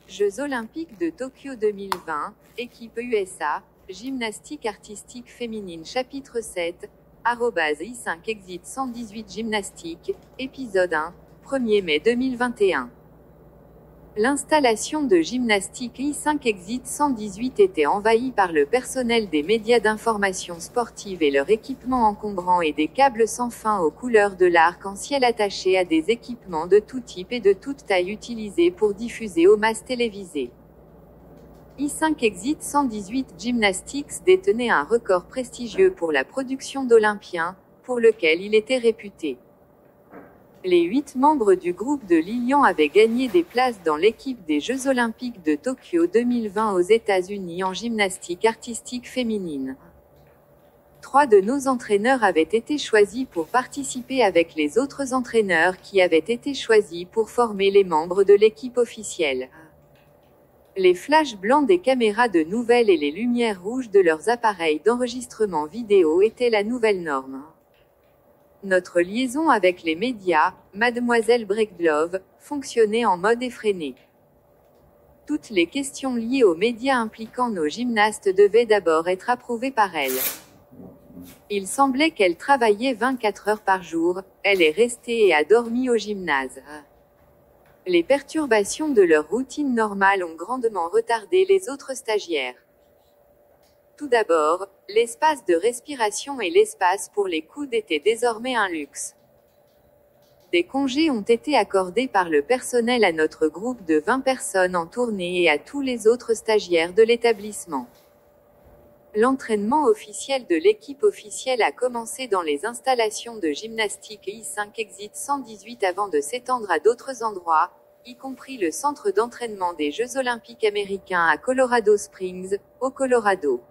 Jeux olympiques de Tokyo 2020, équipe USA, gymnastique artistique féminine chapitre 7, @I5 Exit 118 Gymnastique, épisode 1, 1er mai 2021. L'installation de gymnastique I5 Exit 118 était envahie par le personnel des médias d'information sportive et leur équipement encombrant et des câbles sans fin aux couleurs de l'arc-en-ciel attachés à des équipements de tout type et de toute taille utilisés pour diffuser aux masses télévisées. I5 Exit 118 Gymnastics détenait un record prestigieux pour la production d'Olympiens, pour lequel il était réputé. Les 8 membres du groupe de Lilian avaient gagné des places dans l'équipe des Jeux olympiques de Tokyo 2020 aux États-Unis en gymnastique artistique féminine. 3 de nos entraîneurs avaient été choisis pour participer avec les autres entraîneurs qui avaient été choisis pour former les membres de l'équipe officielle. Les flashs blancs des caméras de nouvelles et les lumières rouges de leurs appareils d'enregistrement vidéo étaient la nouvelle norme. Notre liaison avec les médias, Mademoiselle Breedlove, fonctionnait en mode effréné. Toutes les questions liées aux médias impliquant nos gymnastes devaient d'abord être approuvées par elle. Il semblait qu'elle travaillait 24 heures par jour, elle est restée et a dormi au gymnase. Les perturbations de leur routine normale ont grandement retardé les autres stagiaires. Tout d'abord, l'espace de respiration et l'espace pour les coudes étaient désormais un luxe. Des congés ont été accordés par le personnel à notre groupe de 20 personnes en tournée et à tous les autres stagiaires de l'établissement. L'entraînement officiel de l'équipe officielle a commencé dans les installations de gymnastique I5 Exit 118 avant de s'étendre à d'autres endroits, y compris le centre d'entraînement des Jeux olympiques américains à Colorado Springs, au Colorado.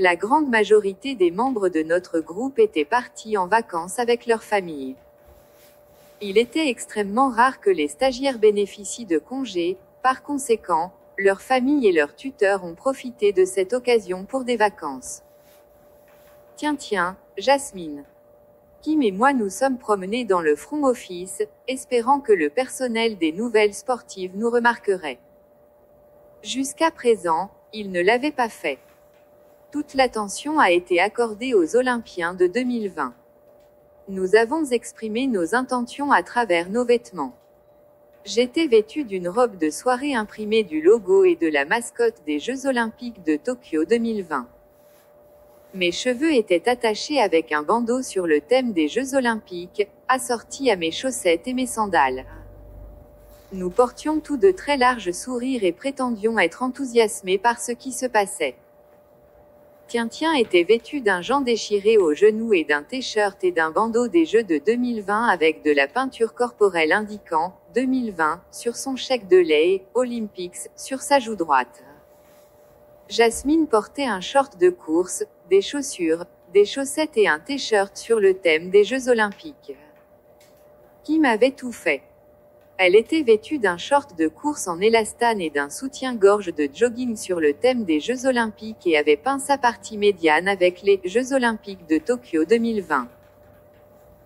La grande majorité des membres de notre groupe étaient partis en vacances avec leur famille. Il était extrêmement rare que les stagiaires bénéficient de congés, par conséquent, leurs familles et leurs tuteurs ont profité de cette occasion pour des vacances. Tiens, Jasmine. Kim et moi nous sommes promenés dans le front office, espérant que le personnel des nouvelles sportives nous remarquerait. Jusqu'à présent, il ne l'avait pas fait. Toute l'attention a été accordée aux Olympiens de 2020. Nous avons exprimé nos intentions à travers nos vêtements. J'étais vêtue d'une robe de soirée imprimée du logo et de la mascotte des Jeux olympiques de Tokyo 2020. Mes cheveux étaient attachés avec un bandeau sur le thème des Jeux olympiques, assorti à mes chaussettes et mes sandales. Nous portions tous de très larges sourires et prétendions être enthousiasmés par ce qui se passait. Tiens était vêtu d'un jean déchiré aux genoux et d'un t-shirt et d'un bandeau des Jeux de 2020 avec de la peinture corporelle indiquant « 2020 » sur son chèque de lait, Olympics, sur sa joue droite. Jasmine portait un short de course, des chaussures, des chaussettes et un t-shirt sur le thème des Jeux olympiques. Kim avait tout fait. Elle était vêtue d'un short de course en élastane et d'un soutien-gorge de jogging sur le thème des Jeux olympiques et avait peint sa partie médiane avec les Jeux olympiques de Tokyo 2020.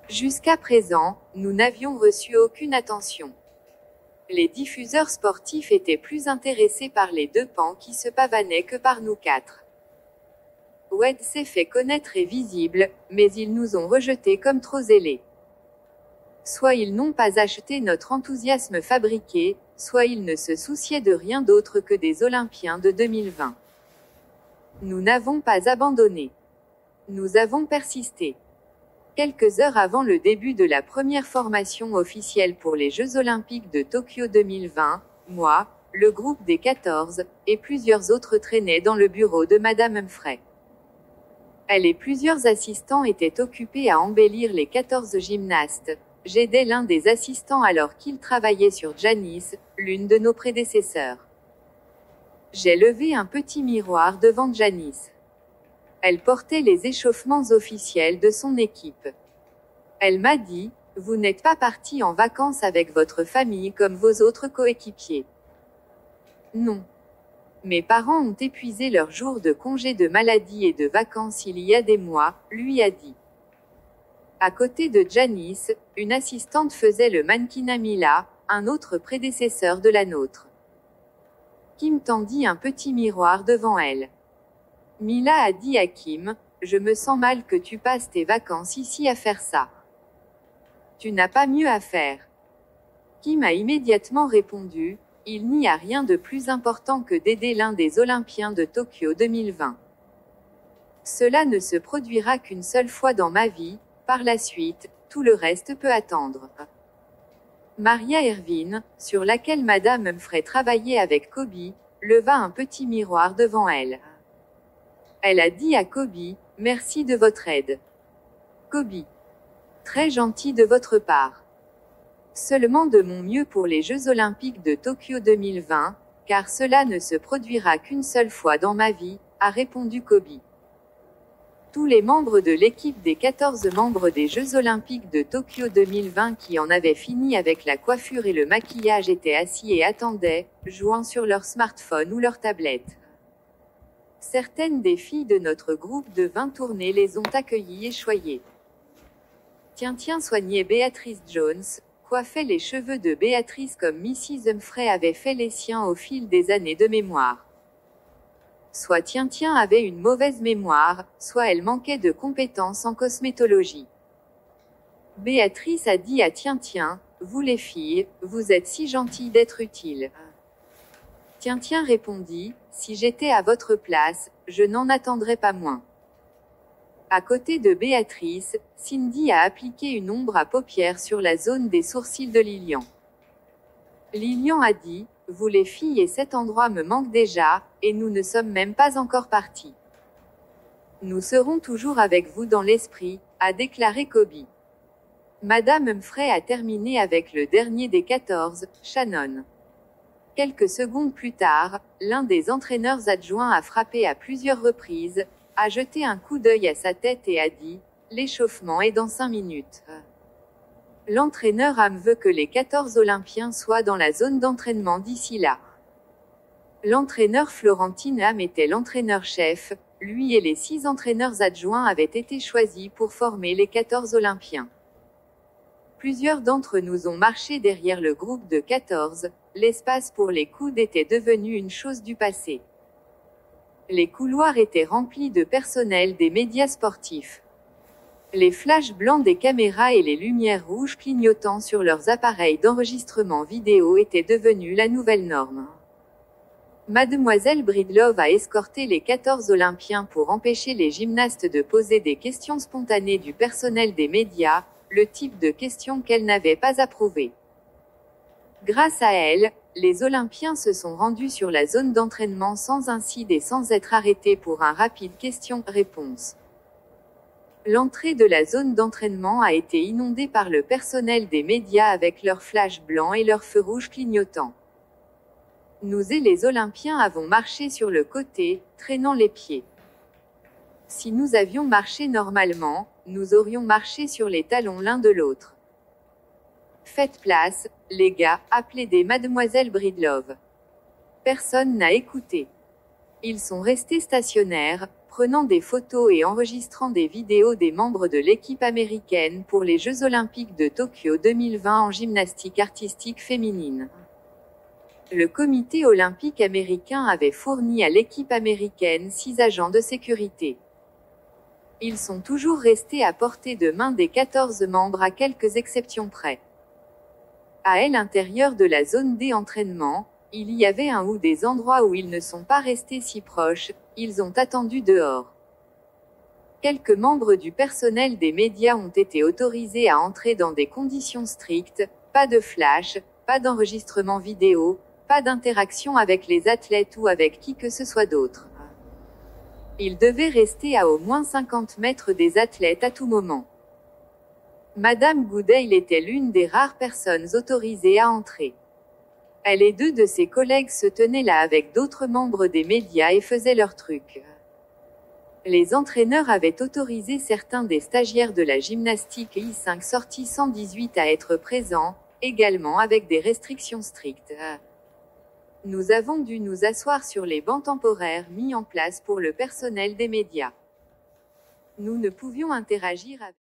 Jusqu'à présent, nous n'avions reçu aucune attention. Les diffuseurs sportifs étaient plus intéressés par les 2 pans qui se pavanaient que par nous 4. Wed s'est fait connaître et visible, mais ils nous ont rejetés comme trop zélés. Soit ils n'ont pas acheté notre enthousiasme fabriqué, soit ils ne se souciaient de rien d'autre que des Olympiens de 2020. Nous n'avons pas abandonné. Nous avons persisté. Quelques heures avant le début de la première formation officielle pour les Jeux olympiques de Tokyo 2020, moi, le groupe des 14, et plusieurs autres traînaient dans le bureau de Madame Humphrey. Elle et plusieurs assistants étaient occupés à embellir les 14 gymnastes. J'aidais l'un des assistants alors qu'il travaillait sur Janice, l'une de nos prédécesseurs. J'ai levé un petit miroir devant Janice. Elle portait les échauffements officiels de son équipe. Elle m'a dit, « Vous n'êtes pas parti en vacances avec votre famille comme vos autres coéquipiers. » Non. Mes parents ont épuisé leurs jours de congé de maladie et de vacances il y a des mois, lui a dit. À côté de Janice, une assistante faisait le mannequinat Mila, un autre prédécesseur de la nôtre. Kim tendit un petit miroir devant elle. Mila a dit à Kim, « Je me sens mal que tu passes tes vacances ici à faire ça. Tu n'as pas mieux à faire. » Kim a immédiatement répondu, « Il n'y a rien de plus important que d'aider l'un des Olympiens de Tokyo 2020. Cela ne se produira qu'une seule fois dans ma vie, par la suite, tout le reste peut attendre. » Maria Ervin, sur laquelle Madame Humphrey travaillait avec Kobe, leva un petit miroir devant elle. Elle a dit à Kobe, « Merci de votre aide. Kobe. Très gentil de votre part. Seulement de mon mieux pour les Jeux Olympiques de Tokyo 2020, car cela ne se produira qu'une seule fois dans ma vie, » a répondu Kobe. Tous les membres de l'équipe des 14 membres des Jeux Olympiques de Tokyo 2020 qui en avaient fini avec la coiffure et le maquillage étaient assis et attendaient, jouant sur leur smartphone ou leur tablette. Certaines des filles de notre groupe de 20 tournées les ont accueillies et choyées. Tiens soignait Béatrice Jones, coiffait les cheveux de Béatrice comme Mrs. Humphrey avait fait les siens au fil des années de mémoire. Soit Tiens avait une mauvaise mémoire, soit elle manquait de compétences en cosmétologie. Béatrice a dit à Tiens, vous les filles, vous êtes si gentilles d'être utiles. Tiens répondit, si j'étais à votre place, je n'en attendrais pas moins. À côté de Béatrice, Cindy a appliqué une ombre à paupières sur la zone des sourcils de Lilian. Lilian a dit, vous les filles et cet endroit me manque déjà, et nous ne sommes même pas encore partis. Nous serons toujours avec vous dans l'esprit, a déclaré Kobe. Madame Humphrey a terminé avec le dernier des 14, Shannon. Quelques secondes plus tard, l'un des entraîneurs adjoints a frappé à plusieurs reprises, a jeté un coup d'œil à sa tête et a dit, l'échauffement est dans 5 minutes. L'entraîneur Ham veut que les 14 Olympiens soient dans la zone d'entraînement d'ici là. L'entraîneur Florentine Ham était l'entraîneur-chef, lui et les 6 entraîneurs adjoints avaient été choisis pour former les 14 Olympiens. Plusieurs d'entre nous ont marché derrière le groupe de 14, l'espace pour les coudes était devenu une chose du passé. Les couloirs étaient remplis de personnel des médias sportifs. Les flashs blancs des caméras et les lumières rouges clignotant sur leurs appareils d'enregistrement vidéo étaient devenus la nouvelle norme. Mademoiselle Breedlove a escorté les 14 Olympiens pour empêcher les gymnastes de poser des questions spontanées du personnel des médias, le type de questions qu'elle n'avait pas approuvé. Grâce à elle, les Olympiens se sont rendus sur la zone d'entraînement sans incident et sans être arrêtés pour un rapide question-réponse. L'entrée de la zone d'entraînement a été inondée par le personnel des médias avec leurs flashs blancs et leurs feux rouges clignotants. Nous et les Olympiens avons marché sur le côté, traînant les pieds. Si nous avions marché normalement, nous aurions marché sur les talons l'un de l'autre. Faites place, les gars, appelez des Mademoiselle Breedlove. Personne n'a écouté. Ils sont restés stationnaires, prenant des photos et enregistrant des vidéos des membres de l'équipe américaine pour les Jeux Olympiques de Tokyo 2020 en gymnastique artistique féminine. Le comité olympique américain avait fourni à l'équipe américaine 6 agents de sécurité. Ils sont toujours restés à portée de main des 14 membres à quelques exceptions près. À l'intérieur de la zone d'entraînement, il y avait un ou des endroits où ils ne sont pas restés si proches, ils ont attendu dehors. Quelques membres du personnel des médias ont été autorisés à entrer dans des conditions strictes, pas de flash, pas d'enregistrement vidéo, pas d'interaction avec les athlètes ou avec qui que ce soit d'autre. Ils devaient rester à au moins 50 mètres des athlètes à tout moment. Madame Goodale était l'une des rares personnes autorisées à entrer. Elle et 2 de ses collègues se tenaient là avec d'autres membres des médias et faisaient leur truc. Les entraîneurs avaient autorisé certains des stagiaires de la gymnastique I5 sortie 118 à être présents, également avec des restrictions strictes. Nous avons dû nous asseoir sur les bancs temporaires mis en place pour le personnel des médias. Nous ne pouvions interagir avec